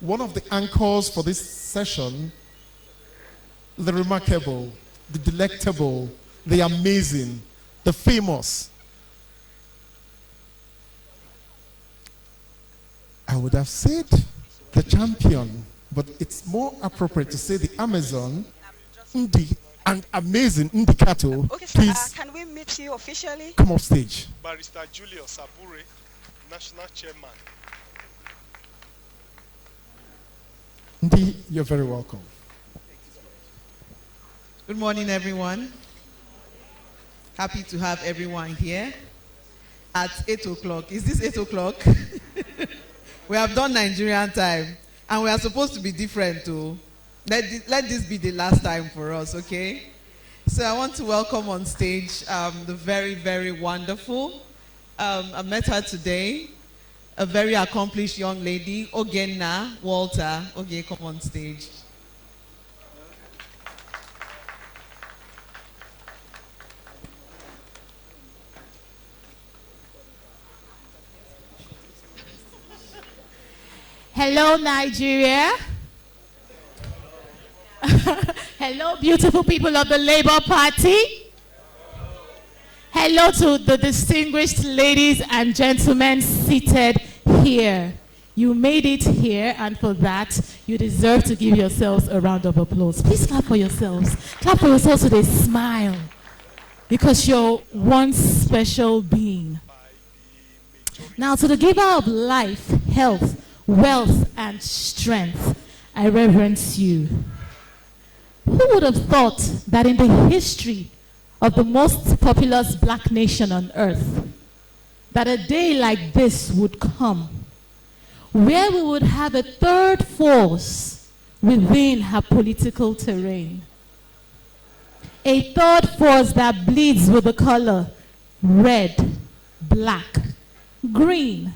one of the anchors for this session, the remarkable, the delectable, the amazing, the famous. I would have said the champion, but it's more appropriate to say the Amazon, Ndi, and amazing Ndi Kato. Okay, sir, please can we meet you officially? come off stage. Barrister Julius Abure, National Chairman. Ndi, you're very welcome. Good morning, everyone. Happy to have everyone here at 8 o'clock. Is this 8 o'clock? We have done Nigerian time, and we are supposed to be different too. Let this be the last time for us, okay? So I want to welcome on stage the very, very wonderful. I met her today, a very accomplished young lady, Ogenna Walter. Okay, come on stage. Hello, Nigeria. Hello, beautiful people of the Labour Party. Hello to the distinguished ladies and gentlemen seated here. You made it here, and for that, you deserve to give yourselves a round of applause. Please clap for yourselves. Clap for yourselves with a smile, because you're one special being. Now, to the giver of life, health, wealth, and strength, I reverence you. Who would have thought that in the history of the most populous black nation on earth, that a day like this would come, where we would have a third force within her political terrain? A third force that bleeds with the color red, black, green,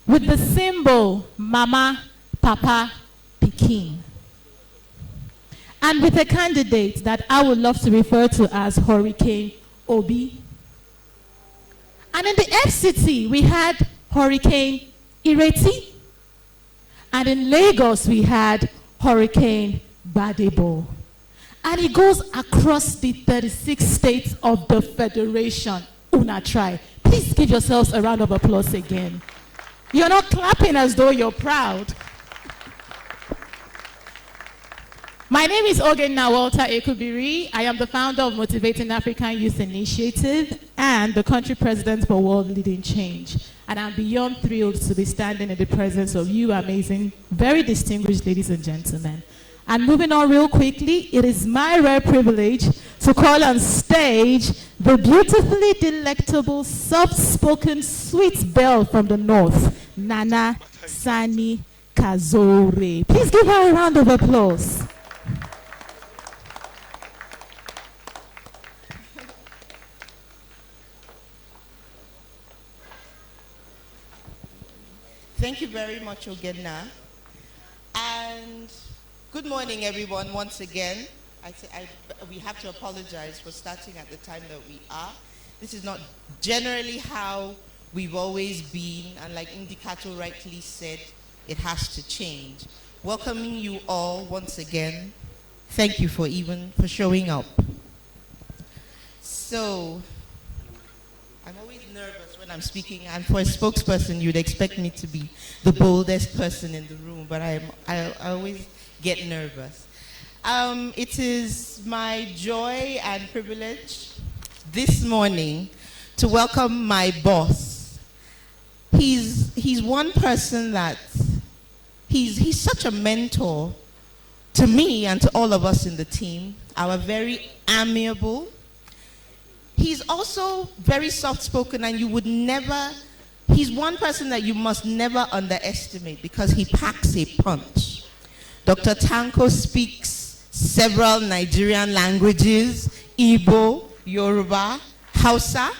with the symbol Mama, Papa, Peking. And with a candidate that I would love to refer to as Hurricane Obi. And in the FCT, we had Hurricane Ireti. And in Lagos, we had Hurricane Badebo. And it goes across the 36 states of the Federation. Una try. Please give yourselves a round of applause again. You're not clapping as though you're proud. My name is Ogenna Walter Ekubiri. I am the founder of Motivating African Youth Initiative and the country president for World Leading Change. And I'm beyond thrilled to be standing in the presence of you amazing, very distinguished ladies and gentlemen. And moving on real quickly, it is my rare privilege to call on stage the beautifully delectable, soft-spoken, sweet belle from the north, Nana Sani Kazore. Please give her a round of applause. Thank you very much, Ogenna. And good morning, everyone, once again. We have to apologize for starting at the time that we are. This is not generally how we've always been, and like Ndi Kato rightly said, it has to change. Welcoming you all once again. Thank you for showing up. So, I'm always nervous when I'm speaking, and for a spokesperson, you'd expect me to be the boldest person in the room, but I always get nervous. It is my joy and privilege this morning to welcome my boss. He's one person that he's such a mentor to me and to all of us in the team. Our very amiable. He's also very soft-spoken, and he's one person that you must never underestimate because he packs a punch. Dr. Tanko speaks several Nigerian languages, Igbo, Yoruba, Hausa,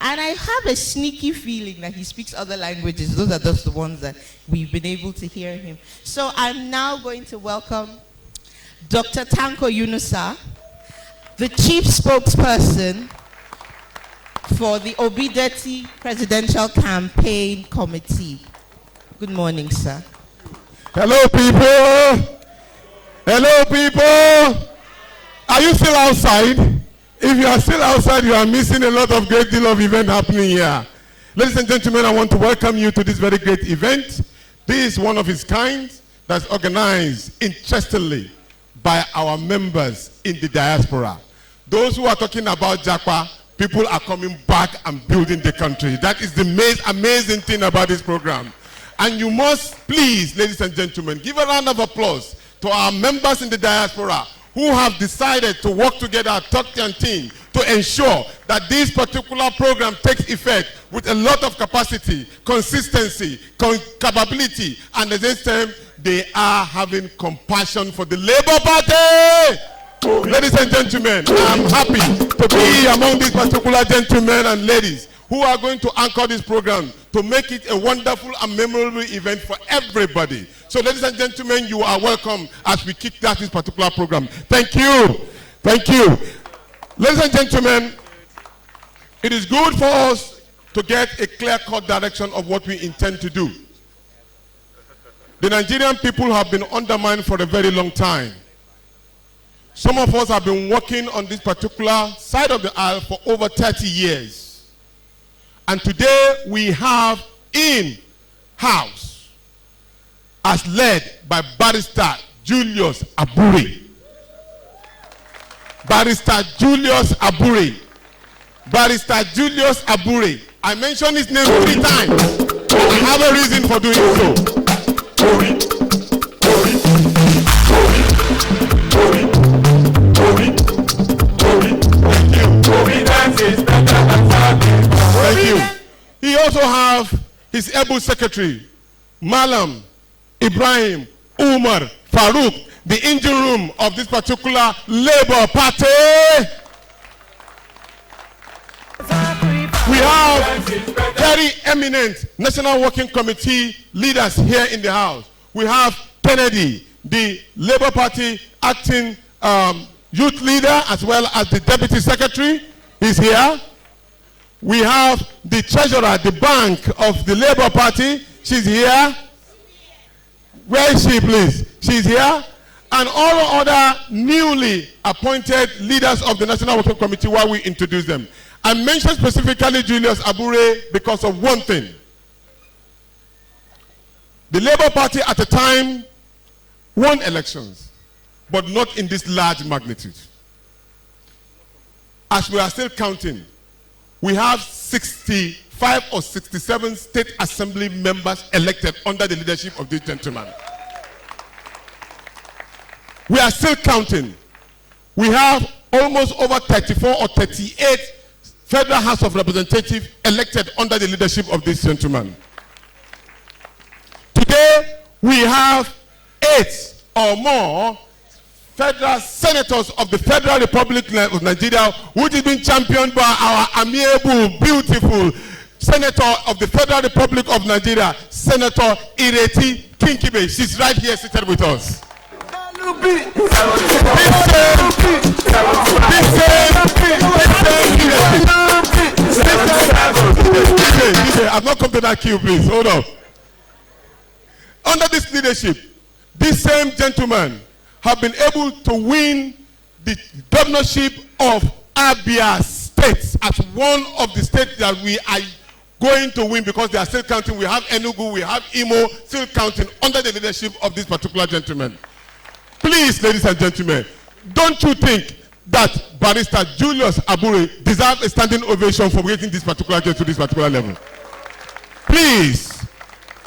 and I have a sneaky feeling that he speaks other languages. Those are just the ones that we've been able to hear him. So I'm now going to welcome Dr. Tanko Yunusa, the chief spokesperson for the Obideti Presidential Campaign Committee. Good morning, sir. Hello, people. Hello, people. Are you still outside? If you are still outside, you are missing a lot of great deal of event happening here. Ladies and gentlemen, I want to welcome you to this very great event. This is one of its kind that's organized interestingly by our members in the diaspora. Those who are talking about Japa, people are coming back and building the country. That is the amazing thing about this program. And you must please, ladies and gentlemen, give a round of applause to our members in the diaspora who have decided to work together, talk and team, to ensure that this particular program takes effect with a lot of capacity, consistency, capability, and at the same time, they are having compassion for the Labour Party. Ladies and gentlemen, I'm happy to be among these particular gentlemen and ladies who are going to anchor this program to make it a wonderful and memorable event for everybody. So ladies and gentlemen, you are welcome as we kick start this particular program. Thank you. Thank you. Ladies and gentlemen, it is good for us to get a clear-cut direction of what we intend to do. The Nigerian people have been undermined for a very long time. Some of us have been working on this particular side of the aisle for over 30 years. And today we have in-house, as led by Barrister Julius Abure. Barrister Julius Abure. Barrister Julius Abure. I mentioned his name 3 times. I have a reason for doing so. Thank you. He also have his able secretary, Malam Ibrahim Umar Farouk, the engine room of this particular Labour Party. We have very eminent National Working Committee leaders here in the house. We have Kennedy, the Labour Party acting youth leader, as well as the Deputy Secretary. He's here. We have the treasurer, the bank of the Labour Party. She's here. Where is she, please? She's here. And all other newly appointed leaders of the National Working Committee while we introduce them. I mentioned specifically Julius Abure because of one thing. The Labour Party at the time won elections, but not in this large magnitude. As we are still counting, we have 65 or 67 state assembly members elected under the leadership of this gentleman. We are still counting. We have almost over 34 or 38 Federal House of Representatives elected under the leadership of this gentleman. Today, we have 8 or more federal senators of the Federal Republic of Nigeria, which has been championed by our amiable, beautiful senator of the Federal Republic of Nigeria, Senator Ireti Kinkibe. She's right here seated with us. I've not come to that queue, please. Hold up. Under this leadership, this same gentleman have been able to win the governorship of Abia State as one of the states that we are going to win, because they are still counting. We have Enugu, we have Imo still counting under the leadership of this particular gentleman. Please, ladies and gentlemen, don't you think that Barrister Julius Abure deserves a standing ovation for getting this particular case to this particular level? Please,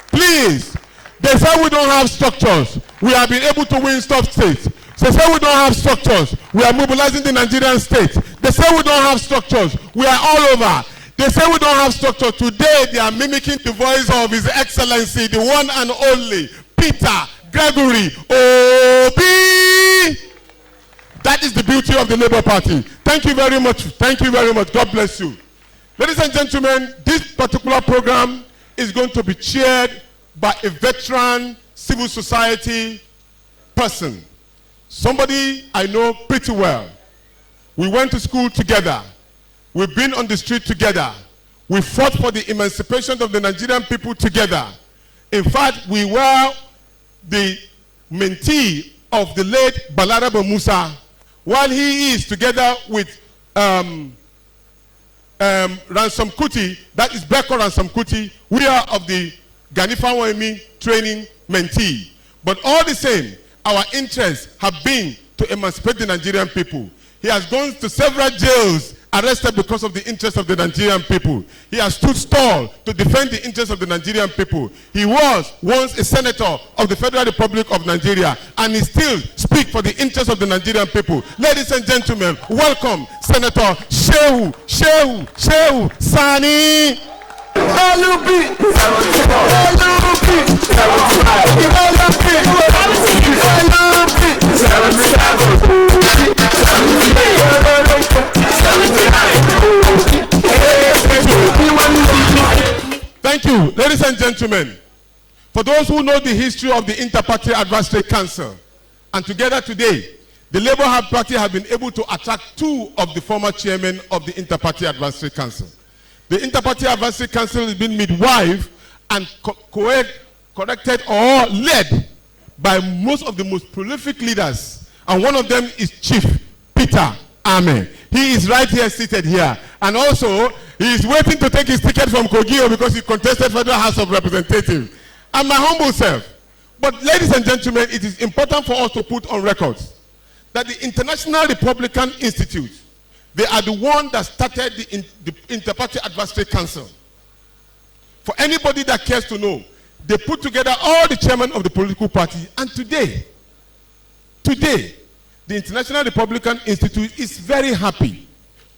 please. They say we don't have structures. We have been able to win top states. They say we don't have structures. We are mobilizing the Nigerian state. They say we don't have structures. We are all over. They say we don't have structure. Today they are mimicking the voice of His Excellency, the one and only Peter Gregory Obi. That is the beauty of the Labour Party. Thank you very much. Thank you very much. God bless you. Ladies and gentlemen, this particular program is going to be chaired by a veteran civil society person. Somebody I know pretty well. We went to school together. We've been on the street together. We fought for the emancipation of the Nigerian people together. In fact, we were the mentee of the late Balaraba Musa, while he is together with Ransom Kuti, that is Beko Ransom Kuti, we are of the Ganifa Wemi training mentee. But all the same, our interests have been to emancipate the Nigerian people. He has gone to several jails, arrested because of the interests of the Nigerian people. He has stood tall to defend the interests of the Nigerian people. He was once a senator of the Federal Republic of Nigeria, and he still speaks for the interests of the Nigerian people. Ladies and gentlemen, welcome Senator Shehu Sani. Thank you, ladies and gentlemen. For those who know the history of the Inter-Party Advisory Council, and together today, the Labour Party have been able to attract 2 of the former chairmen of the Inter-Party Advisory Council. The Inter-Party Advisory Council has been midwife and corrected or led by most of the most prolific leaders, and one of them is Chief Peter Ame. He is right here, seated here, and also he is waiting to take his ticket from Kogio because he contested Federal House of Representatives. And my humble self. But ladies and gentlemen, it is important for us to put on record that the International Republican Institute, they are the one that started the Inter-Party Advisory Council. For anybody that cares to know, they put together all the chairmen of the political party, and today, the International Republican Institute is very happy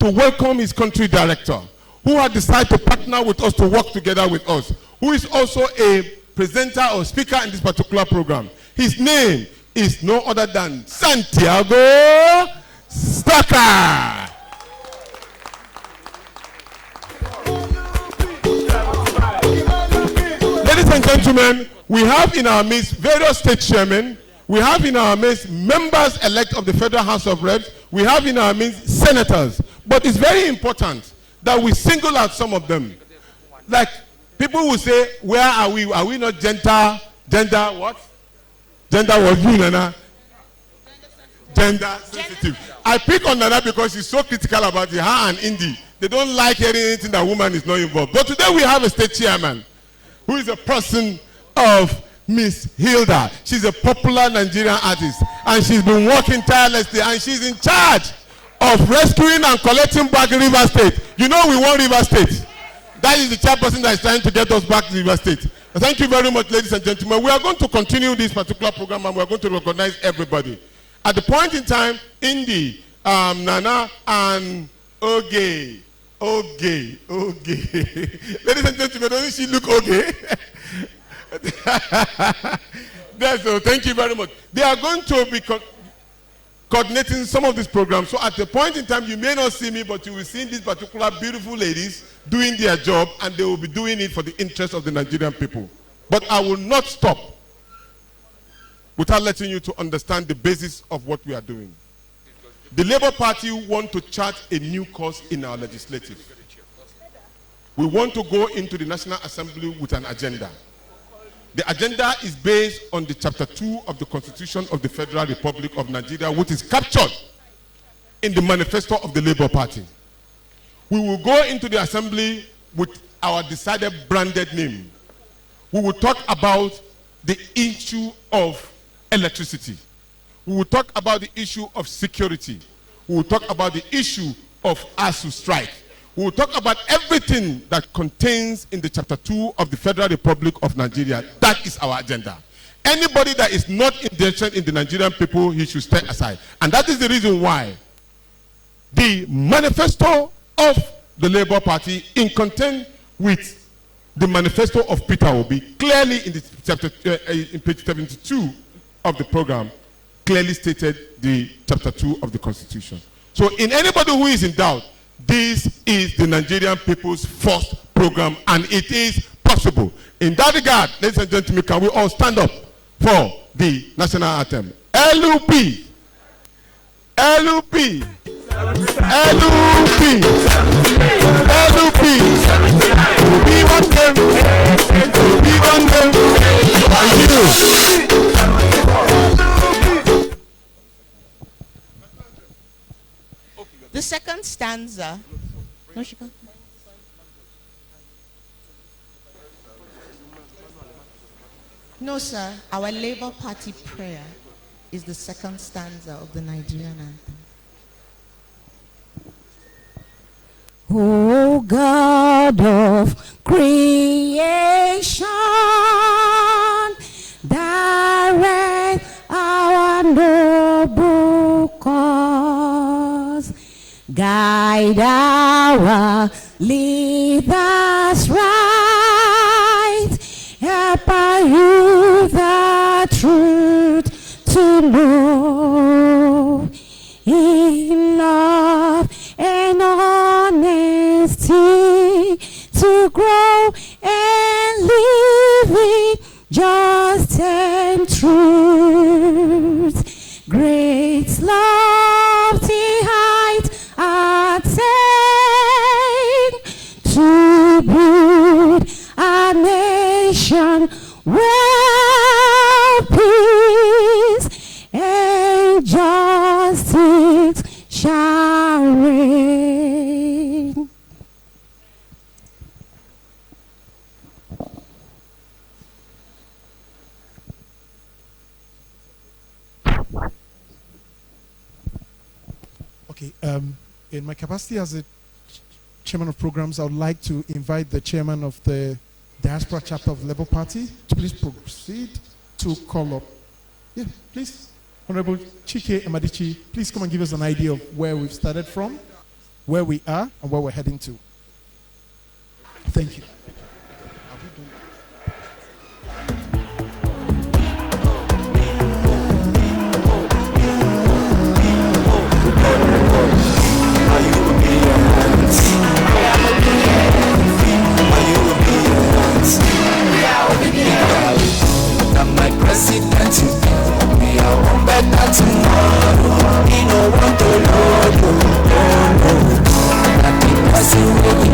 to welcome his country director, who has decided to partner with us to work together with us, who is also a presenter or speaker in this particular program. His name is no other than Santiago Stocker. Ladies and gentlemen, we have in our midst various state chairmen. We have in our midst members elect of the Federal House of Reps. We have in our midst senators. But it's very important that we single out some of them. Like, people will say, where are we? Are we not gender what? Gender what? You, Nana? Gender sensitive. I pick on Nana because she's so critical about her and Indy. They don't like hearing anything that woman is not involved. But today we have a state chairman who is a person of Miss Hilda. She's a popular Nigerian artist, and she's been working tirelessly, and she's in charge of rescuing and collecting back River State. You know we want River State. That is the chairperson that is trying to get us back to River State. Thank you very much, ladies and gentlemen. We are going to continue this particular program, and we are going to recognize everybody. At the point in time, Indy, Nana, and Oge. Ladies and gentlemen, doesn't she look okay? So thank you very much. They are going to be coordinating some of these programs. So at the point in time, you may not see me, but you will see these particular beautiful ladies doing their job, and they will be doing it for the interest of the Nigerian people. But I will not stop without letting you to understand the basis of what we are doing. The Labour Party want to chart a new course in our legislative. We want to go into the National Assembly with an agenda. The agenda is based on the Chapter 2 of the Constitution of the Federal Republic of Nigeria, which is captured in the manifesto of the Labour Party. We will go into the Assembly with our decided branded name. We will talk about the issue of electricity. We will talk about the issue of security. We will talk about the issue of ASU strike. We will talk about everything that contains in the Chapter 2 of the Federal Republic of Nigeria. That is our agenda. Anybody that is not interested in the Nigerian people, he should step aside. And that is the reason why the manifesto of the Labour Party, in content with the manifesto of Peter Obi, clearly in the chapter, in page 72 of the program, clearly stated the Chapter 2 of the Constitution. So in anybody who is in doubt, this is the Nigerian people's first program, and it is possible. In that regard, ladies and gentlemen, can we all stand up for the national anthem? LUP, LUP, LUP, LUP, be one them, be one them. Thank you. second stanza. No, she can't. No, sir. Our Labour Party prayer is the second stanza of the Nigerian anthem. O God of creation, direct our noble cause, guide our leaders right, help our youth the truth to know, in love and honesty to grow and live in just and truth. Great lofty height attain to build a nation where peace and justice shall reign. Okay, in my capacity as a chairman of programs, I would like to invite the chairman of the Diaspora chapter of the Labour Party to please proceed to call up. Yeah, please. Honorable Chike Emadichi, please come and give us an idea of where we've started from, where we are, and where we're heading to. Thank you. I'm my president. We are one better tomorrow. We no want to know. That the person will be.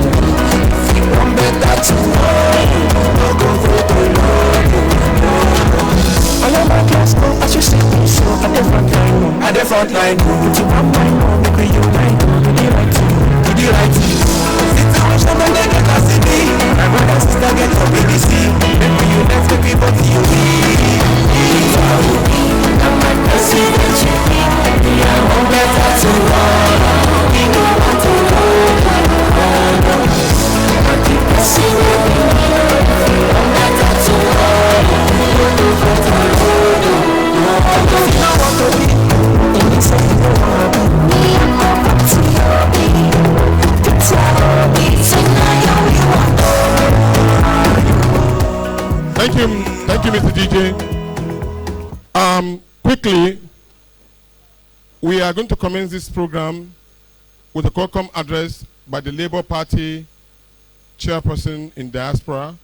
We one better tomorrow. No go to I am my class, as you see me, so at the front line. At the front line, put you on my own, make you unite. Do the right thing, do the right thing. Situation when they get us in me. My brother and sister get up in the sea. Then when you left the people to you. I'm my president. We are one better tomorrow. We know what to do. But the president. One better tomorrow. We know what to do. You know what to do. In this way, you know what to do. We are one better tomorrow. Thank you, Mr. DJ. Quickly, we are going to commence this program with a welcome address by the Labour Party chairperson in diaspora.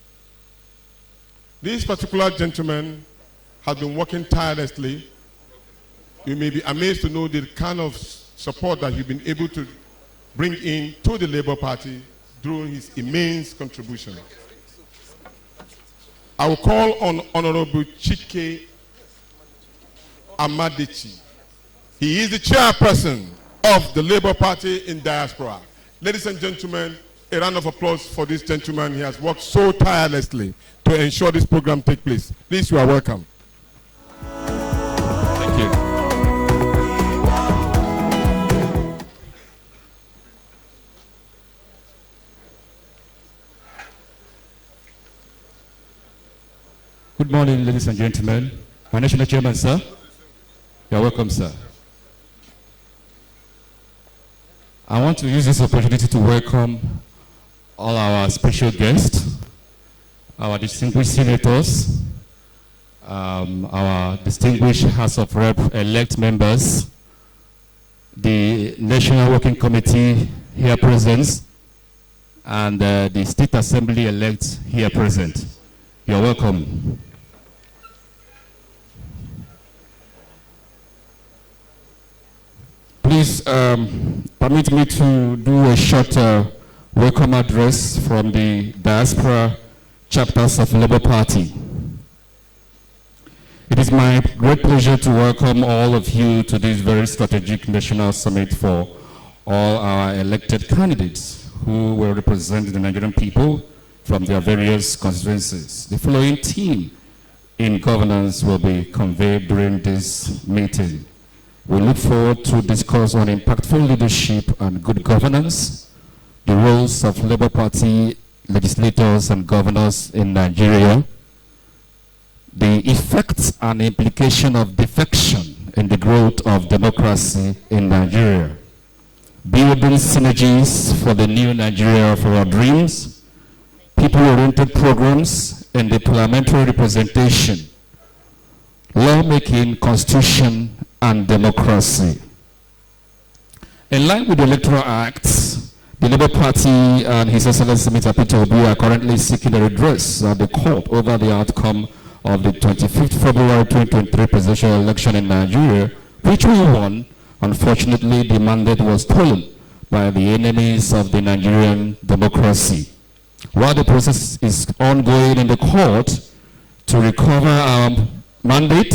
This particular gentleman has been working tirelessly. You may be amazed to know the kind of support that he's been able to bring in to the Labour Party through his immense contribution. I will call on Honorable Chike Emadichi. He is the chairperson of the Labour Party in diaspora. Ladies and gentlemen, a round of applause for this gentleman. He has worked so tirelessly to ensure this program takes place. Please, you are welcome. Thank you. Good morning, ladies and gentlemen. My national chairman, sir. You're welcome, sir. I want to use this opportunity to welcome all our special guests, our distinguished senators, our distinguished House of Rep elect members, the National Working Committee here present, and the State Assembly elect here present. You're welcome. Please permit me to do a short welcome address from the diaspora chapters of Labour Party. It is my great pleasure to welcome all of you to this very strategic national summit for all our elected candidates who will represent the Nigerian people from their various constituencies. The following theme in governance will be conveyed during this meeting. We look forward to discuss on impactful leadership and good governance, the roles of Labour Party legislators and governors in Nigeria, the effects and implication of defection in the growth of democracy in Nigeria, building synergies for the new Nigeria of our dreams, people-oriented programs in the parliamentary representation, lawmaking, constitution, and democracy. In line with the Electoral Act, the Labour Party and His Excellency Mr. Peter Obi are currently seeking a redress at the court over the outcome of the 25th February 2023 presidential election in Nigeria, which we won. Unfortunately, the mandate was stolen by the enemies of the Nigerian democracy. While the process is ongoing in the court to recover our mandate,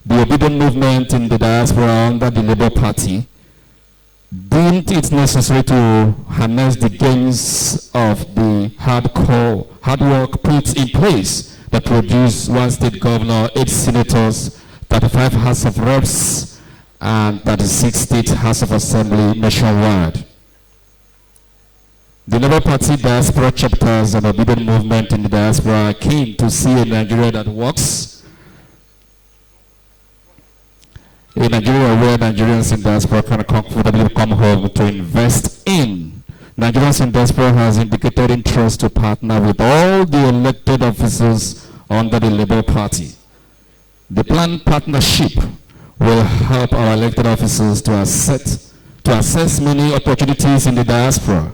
the obedient movement in the diaspora under the Labour Party deemed it necessary to harness the gains of the hard work put in place that produced 1 state governor, 8 senators, 35 House of Reps, and 36 state House of Assembly nationwide. The Labour Party diaspora chapters and obedient movement in the diaspora are keen to see a Nigeria that works, a Nigeria where Nigerians in diaspora can comfortably come home to invest in. Nigerians in diaspora has indicated interest to partner with all the elected officers under the Labour Party. The planned partnership will help our elected officers to assess many opportunities in the diaspora,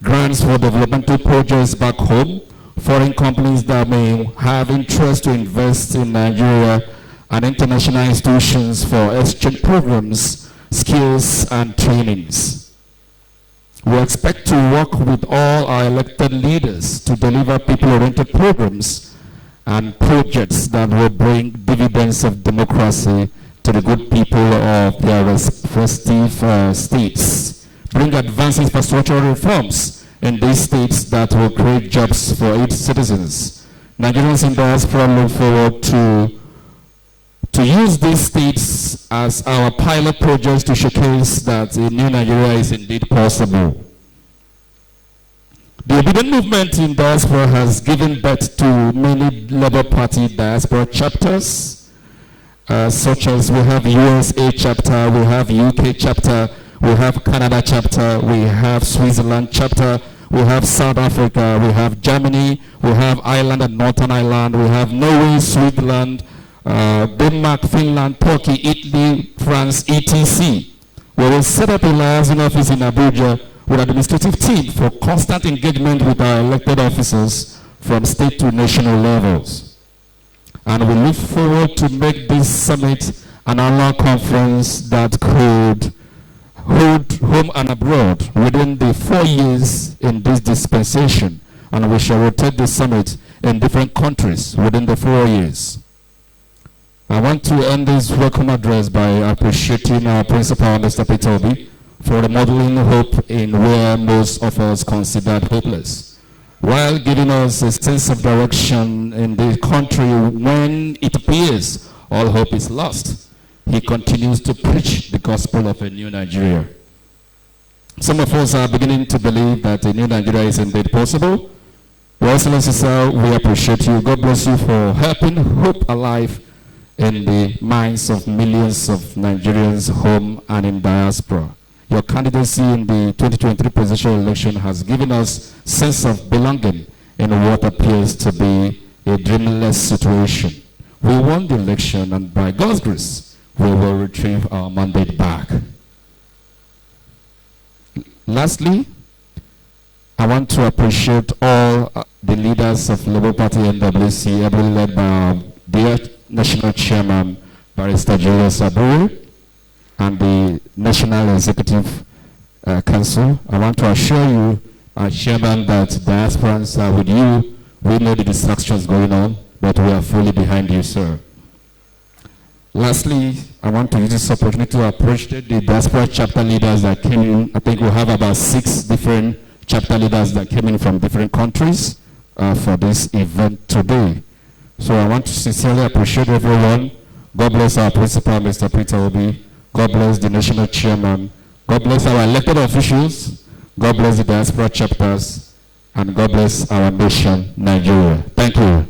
grants for developmental projects back home, foreign companies that may have interest to invest in Nigeria, and international institutions for exchange programs, skills, and trainings. We expect to work with all our elected leaders to deliver people-oriented programs and projects that will bring dividends of democracy to the good people of their respective states, bring advanced infrastructural reforms in these states that will create jobs for its citizens. Nigerians in diaspora look forward to use these states as our pilot projects to showcase that a new Nigeria is indeed possible. The obedient movement in diaspora has given birth to many Labour Party diaspora chapters, such as we have USA chapter, we have UK chapter, we have Canada chapter, we have Switzerland chapter, we have South Africa, we have Germany, we have Ireland and Northern Ireland, we have Norway, Switzerland, Denmark, Finland, Turkey, Italy, France, etc. We will set up a liaison office in Abuja with an administrative team for constant engagement with our elected officers from state to national levels. And we look forward to make this summit an annual conference that could hold home and abroad within the 4 years in this dispensation. And we shall rotate the summit in different countries within the 4 years. I want to end this welcome address by appreciating our principal, Mr. Peter Obi, for modeling hope in where most of us considered hopeless, while giving us a sense of direction in the country when it appears all hope is lost. He continues to preach the gospel of a new Nigeria. Some of us are beginning to believe that a new Nigeria is indeed possible. Your Excellency, sir, we appreciate you. God bless you for helping hope alive in the minds of millions of Nigerians home and in diaspora. Your candidacy in the 2023 presidential election has given us sense of belonging in what appears to be a dreamless situation. We won the election, and by God's grace, we will retrieve our mandate back. Lastly, I want to appreciate all the leaders of Labour Party NWC, ably led by our dear National Chairman, Barrister Julius Abure, and the National Executive Council. I want to assure you, Chairman, that diasporans are with you. We know the distractions going on, but we are fully behind you, sir. Lastly, I want to use this opportunity to appreciate the diaspora chapter leaders that came in. I think we have about 6 different chapter leaders that came in from different countries for this event today. So I want to sincerely appreciate everyone. God bless our principal, Mr. Peter Obi. God bless the national chairman. God bless our elected officials. God bless the diaspora chapters. And God bless our nation, Nigeria. Thank you.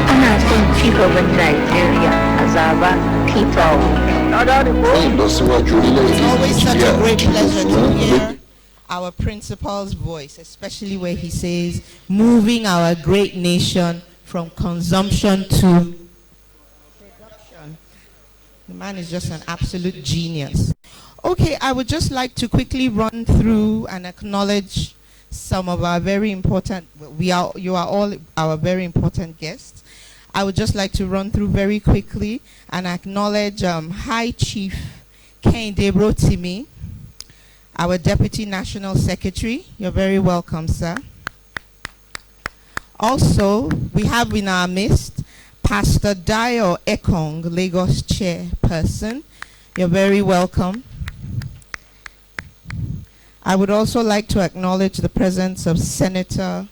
Ana son ci gaban Nigeria a zaben Peter. It's always such a great pleasure to hear our principal's voice, especially where he says, moving our great nation from consumption to production. The man is just an absolute genius. Okay, I would just like to quickly run through and acknowledge some of our very important, you are all our very important guests. I would just like to run through very quickly and acknowledge High Chief Kehinde Rotimi, our Deputy National Secretary. You're very welcome, sir. Also, we have in our midst Pastor Dayo Ekong, Lagos Chairperson. You're very welcome. I would also like to acknowledge the presence of Senator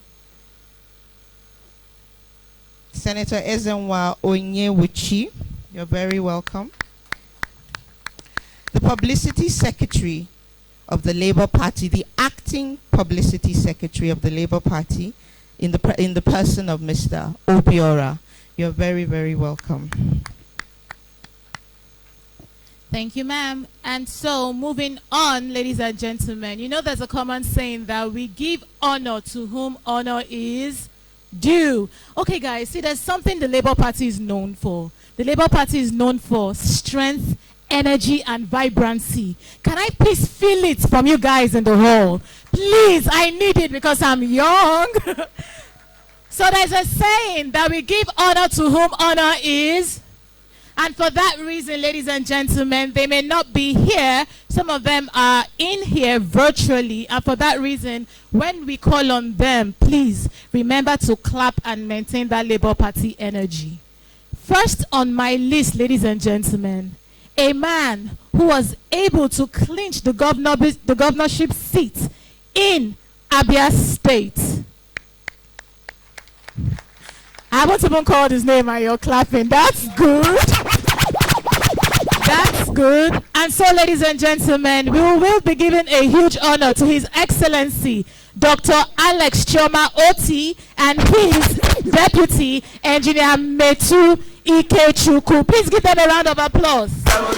Ezenwa Onyewuchi. You're very welcome. The Publicity Secretary of the Labour Party, the acting Publicity Secretary of the Labour Party, in the person of Mr. Obiora. You're very, very welcome. Thank you, ma'am. And so, moving on, ladies and gentlemen, you know there's a common saying that we give honor to whom honor is due. Okay, guys, see, there's something the Labour Party is known for. The Labour Party is known for strength, energy, and vibrancy. Can I please feel it from you guys in the hall? Please, I need it because I'm young. So there's a saying that we give honor to whom honor is. And for that reason, ladies and gentlemen, they may not be here. Some of them are in here virtually. And for that reason, when we call on them, please remember to clap and maintain that Labour Party energy. First on my list, ladies and gentlemen, a man who was able to clinch the governorship seat in Abia State. I won't even call his name and you're clapping. That's good. That's good. And so, ladies and gentlemen, we will be giving a huge honor to His Excellency, Dr. Alex Chioma Oti, and his deputy, Engineer Metu Ikechukwu. Please give them a round of applause. Now,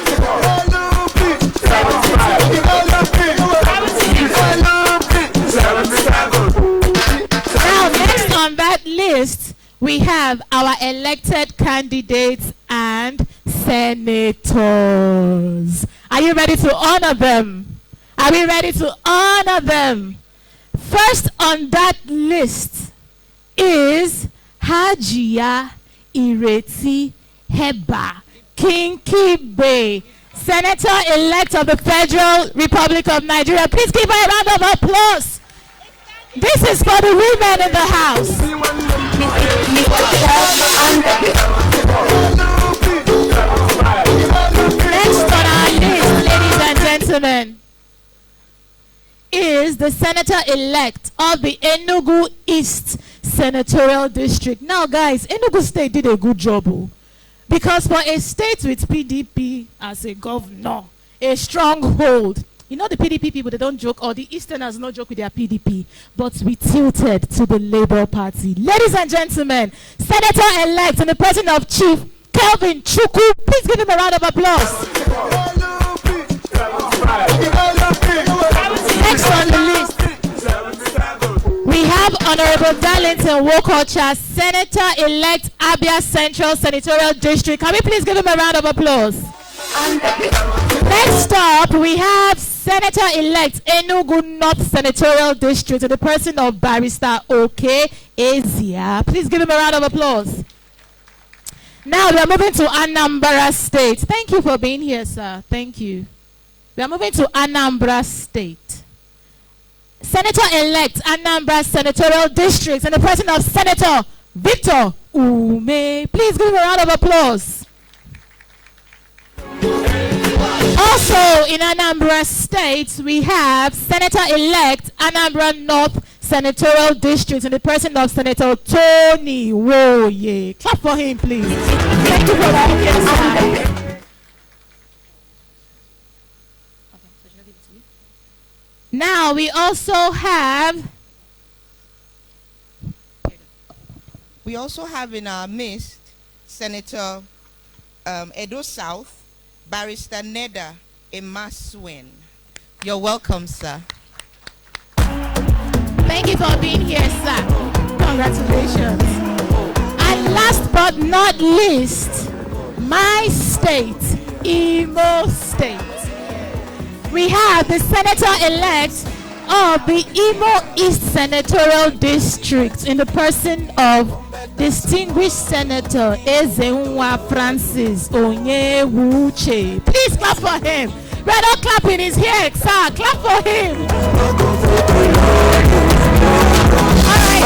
next on that list, we have our elected candidates and senators. Are you ready to honor them? Are we ready to honor them? First on that list is Hajia Ireti Heba Kinkibe, Senator-elect of the Federal Republic of Nigeria. Please give her a round of applause. This is for the women in the house. Next on our list, ladies and gentlemen, is the senator-elect of the Enugu East Senatorial District. Now, guys, Enugu State did a good job, because for a state with PDP as a governor, a stronghold, you know the PDP people, they don't joke, or the Easterners don't joke with their PDP, but we tilted to the Labour Party. Ladies and gentlemen, Senator-elect in the person of Chief Kelvin Chukwu, please give him a round of applause. Next on the list, we have Honorable Darlington Wokocha, Senator-elect Abia Central Senatorial District. Can we please give him a round of applause? Next up, we have Senator-elect Enugu North Senatorial District in the person of Barrister Oke Ezia. Please give him a round of applause. Now we are moving to Anambra State. Thank you for being here, sir. Thank you. We are moving to Anambra State. Senator-elect Anambra Senatorial District and the person of Senator Victor Ume. Please give him a round of applause. Also in Anambra State, we have Senator-elect Anambra North Senatorial District in the person of Senator Tony Woye. Clap for him, please. Thank you for that. Now we also have in our midst Senator Edo South, Barrister Neda Emaswin. You're welcome, sir. Thank you for being here, sir. Congratulations. And last but not least, my state, Imo State. We have the Senator-elect of the Imo East Senatorial District in the person of distinguished Senator Ezenwa Francis Onyewuche. Please clap for him. We're not clapping his here, sir. Clap for him. All right.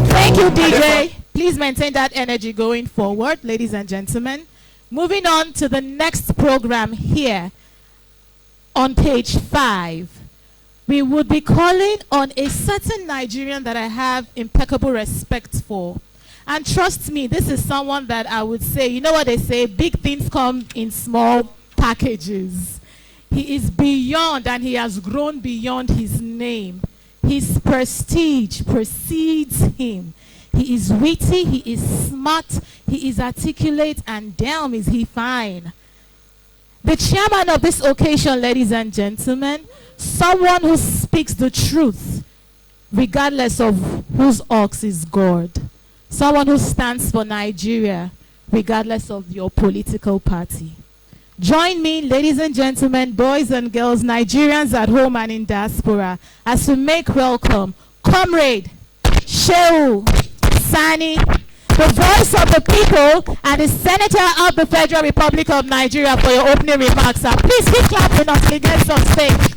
Thank you, DJ. Please maintain that energy going forward, ladies and gentlemen. Moving on to the next program here on page 5. We would be calling on a certain Nigerian that I have impeccable respect for. And trust me, this is someone that I would say, you know what they say, big things come in small packages. He is beyond and he has grown beyond his name. His prestige precedes him. He is witty, he is smart, he is articulate, and damn is he fine. The chairman of this occasion, ladies and gentlemen, someone who speaks the truth regardless of whose ox is God. Someone who stands for Nigeria regardless of your political party. Join me, ladies and gentlemen, boys and girls, Nigerians at home and in diaspora, as we make welcome Comrade Shehu Sani, the voice of the people and the Senator of the Federal Republic of Nigeria, for your opening remarks. Sir. Please keep clapping until he gets on stage.